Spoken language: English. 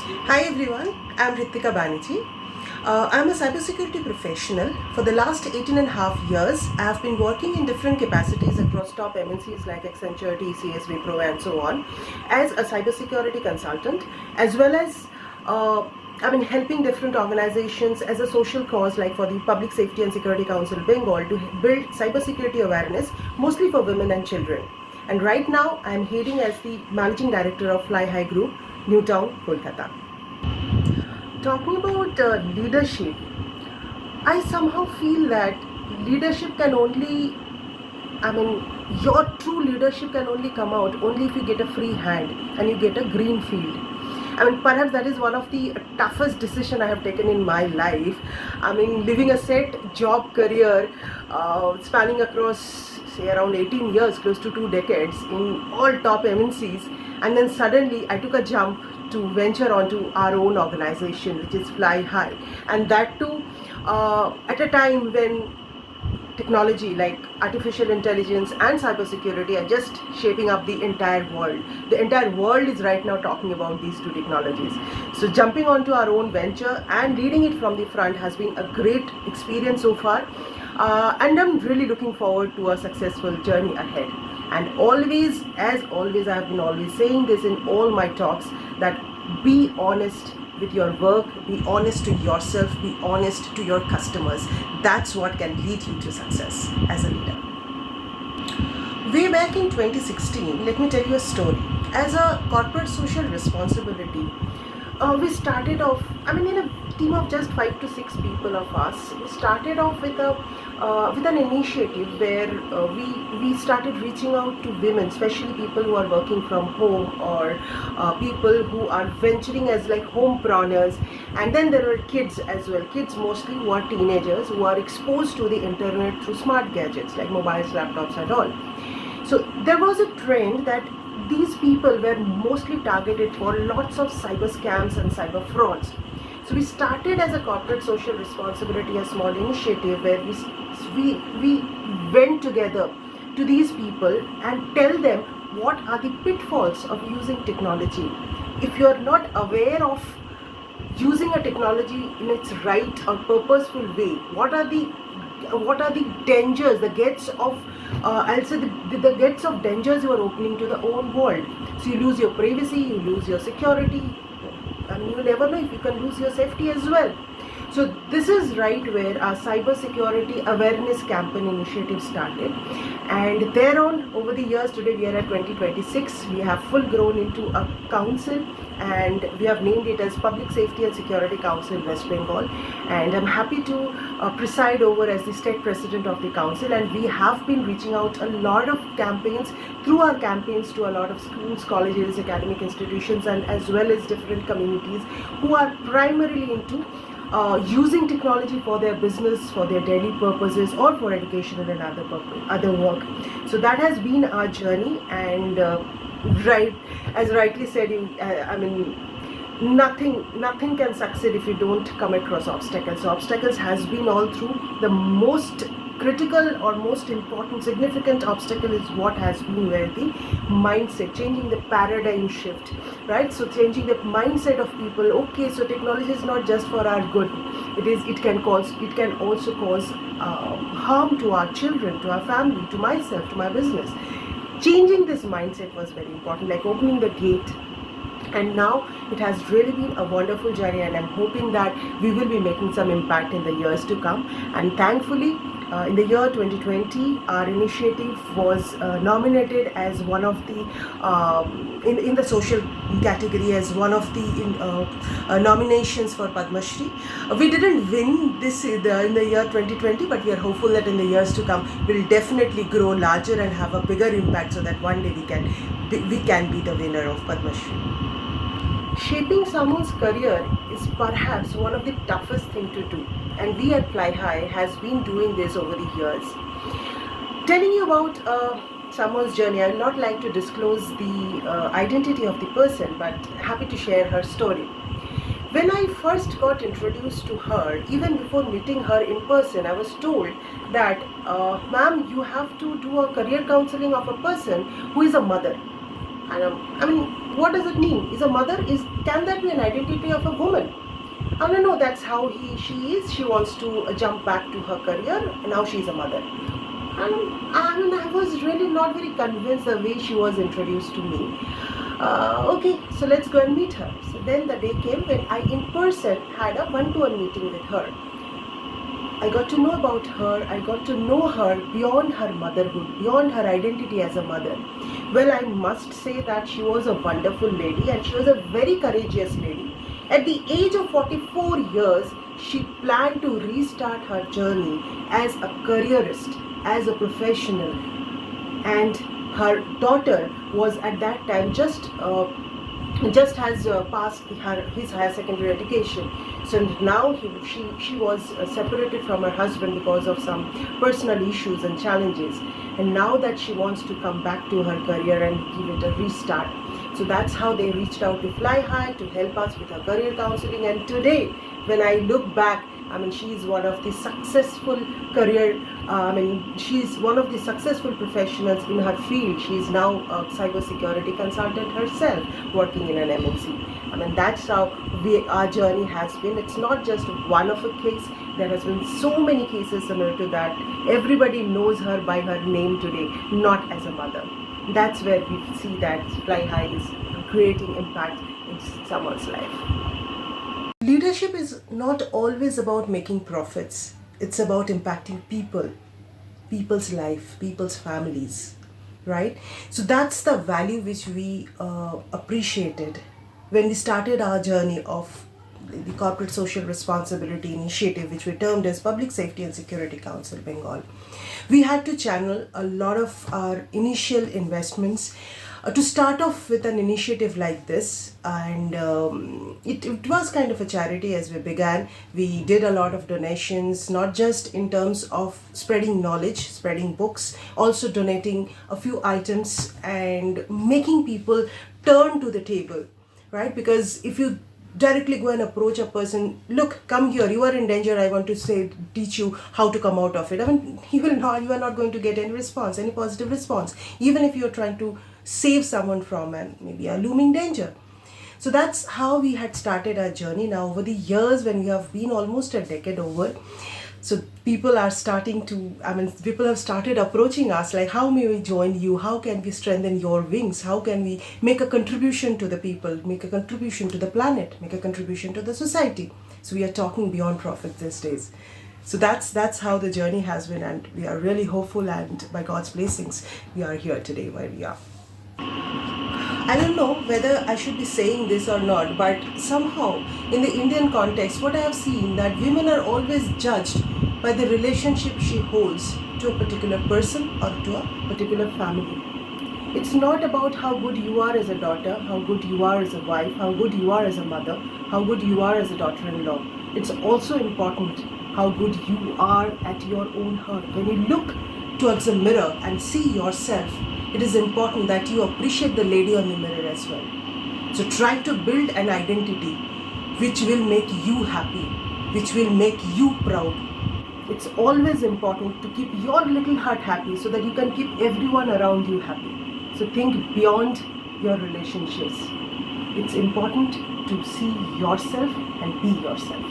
Hi everyone, I'm Reetwika Banerjee. I'm a cybersecurity professional. For the last 18 and a half years, I have been working in different capacities across top MNCs like Accenture, TCS, Wipro and so on as a cybersecurity consultant, as well as helping different organizations as a social cause like for the Public Safety and Security Council Bengal to build cybersecurity awareness mostly for women and children. And right now I am heading as the Managing Director of Fly High Group, Newtown, Kolkata. Talking about leadership, I somehow feel that leadership can only, your true leadership can only come out only if you get a free hand and you get a green field. Perhaps that is one of the toughest decisions I have taken in my life. Living a set job career spanning across, say, around 18 years, close to 2 decades in all top MNCs, and then suddenly I took a jump to venture onto our own organization, which is Fly High, and that too at a time when technology like artificial intelligence and cybersecurity are just shaping up the entire world. The entire world is right now talking about these two technologies. So jumping onto our own venture and leading it from the front has been a great experience so far, and I'm really looking forward to a successful journey ahead. And always, as always, I have been always saying this in all my talks, that be honest with your work, be honest to yourself, be honest to your customers. That's what can lead you to success as a leader. Way back in 2016, let me tell you a story. As a corporate social responsibility, we started off, in a team of just 5 to 6 people of us, we started off with an initiative where we started reaching out to women, especially people who are working from home or people who are venturing as like homepreneurs. And then there were kids as well, kids mostly who are teenagers who are exposed to the internet through smart gadgets like mobiles, laptops and all. So there was a trend that these people were mostly targeted for lots of cyber scams and cyber frauds. So we started as a corporate social responsibility, a small initiative where we went together to these people and tell them what are the pitfalls of using technology. If you are not aware of using a technology in its right or purposeful way, what are the dangers, the gates of I'll say the gates of dangers you are opening to the own world. So you lose your privacy, you lose your security, and you never know if you can lose your safety as well. So this is right where our cyber security awareness campaign initiative started, and thereon over the years, today we are at 2026, we have full grown into a council, and we have named it as Public Safety and Security Council West Bengal, and I'm happy to preside over as the state president of the council. And we have been reaching out a lot of campaigns through our campaigns to a lot of schools, colleges, academic institutions, and as well as different communities who are primarily into using technology for their business, for their daily purposes, or for education and other work. So that has been our journey, and right, as rightly said, nothing can succeed if you don't come across obstacles. So obstacles has been all through. The most critical or most important significant obstacle is what has been where the mindset, changing the paradigm shift, right? So changing the mindset of people. Okay, so technology is not just for our good, it can also cause harm to our children, to our family, to myself, to my business. Changing this mindset was very important, like opening the gate. And now it has really been a wonderful journey, and I'm hoping that we will be making some impact in the years to come. And thankfully, in the year 2020, our initiative was nominated as one of the in the social category as one of the nominations for Padma Shri. We didn't win this in the year 2020, but we are hopeful that in the years to come we'll definitely grow larger and have a bigger impact, so that one day we can be the winner of Padma Shri. Shaping someone's career is perhaps one of the toughest things to do, and we at Fly High has been doing this over the years. Telling you about someone's journey, I would not like to disclose the identity of the person, but happy to share her story. When I first got introduced to her, even before meeting her in person, I was told that, ma'am, you have to do a career counseling of a person who is a mother. And I mean, what does it mean? Is a mother, can that be an identity of a woman? I don't know, that's how she is. She wants to jump back to her career. Now she's a mother. I was really not very convinced the way she was introduced to me. Okay, so let's go and meet her. So then the day came when I in person had a one-to-one meeting with her. I got to know about her. I got to know her beyond her motherhood, beyond her identity as a mother. Well, I must say that she was a wonderful lady, and she was a very courageous lady. At the age of 44 years, she planned to restart her journey as a careerist, as a professional, and her daughter was at that time just has passed his higher secondary education. So now she was separated from her husband because of some personal issues and challenges, and now that she wants to come back to her career and give it a restart. So that's how they reached out to Fly High to help us with her career counseling. And today, when I look back, I mean, she's one of the successful she's one of the successful professionals in her field. She's now a cybersecurity consultant herself, working in an MNC. I mean, that's how our journey has been. It's not just one of a case. There has been so many cases similar to that. Everybody knows her by her name today, not as a mother. That's where we see that Fly High is creating impact in someone's life. Leadership is not always about making profits. It's about impacting people's life, people's families, right? So that's the value which we appreciated when we started our journey of the Corporate Social Responsibility Initiative, which we termed as Public Safety and Security Council Bengal. We had to channel a lot of our initial investments to start off with an initiative like this, and it was kind of a charity as we began. We did a lot of donations, not just in terms of spreading knowledge, spreading books, also donating a few items and making people turn to the table, right? Because if you directly go and approach a person, look, come here, you are in danger, I want to teach you how to come out of it. I mean, you are not going to get any response, any positive response, even if you're trying to save someone from maybe a looming danger. So that's how we had started our journey. Now, over the years, when we have been almost a decade over, so people have started approaching us like, how may we join you? How can we strengthen your wings? How can we make a contribution to the people, make a contribution to the planet, make a contribution to the society? So we are talking beyond profit these days. So that's how the journey has been, and we are really hopeful, and by God's blessings, we are here today where we are. I don't know whether I should be saying this or not, but somehow in the Indian context, what I have seen, that women are always judged by the relationship she holds to a particular person or to a particular family. It's not about how good you are as a daughter, how good you are as a wife, how good you are as a mother, how good you are as a daughter-in-law. It's also important how good you are at your own heart. When you look towards the mirror and see yourself, it is important that you appreciate the lady on the mirror as well. So try to build an identity which will make you happy, which will make you proud. It's always important to keep your little heart happy so that you can keep everyone around you happy. So think beyond your relationships. It's important to see yourself and be yourself.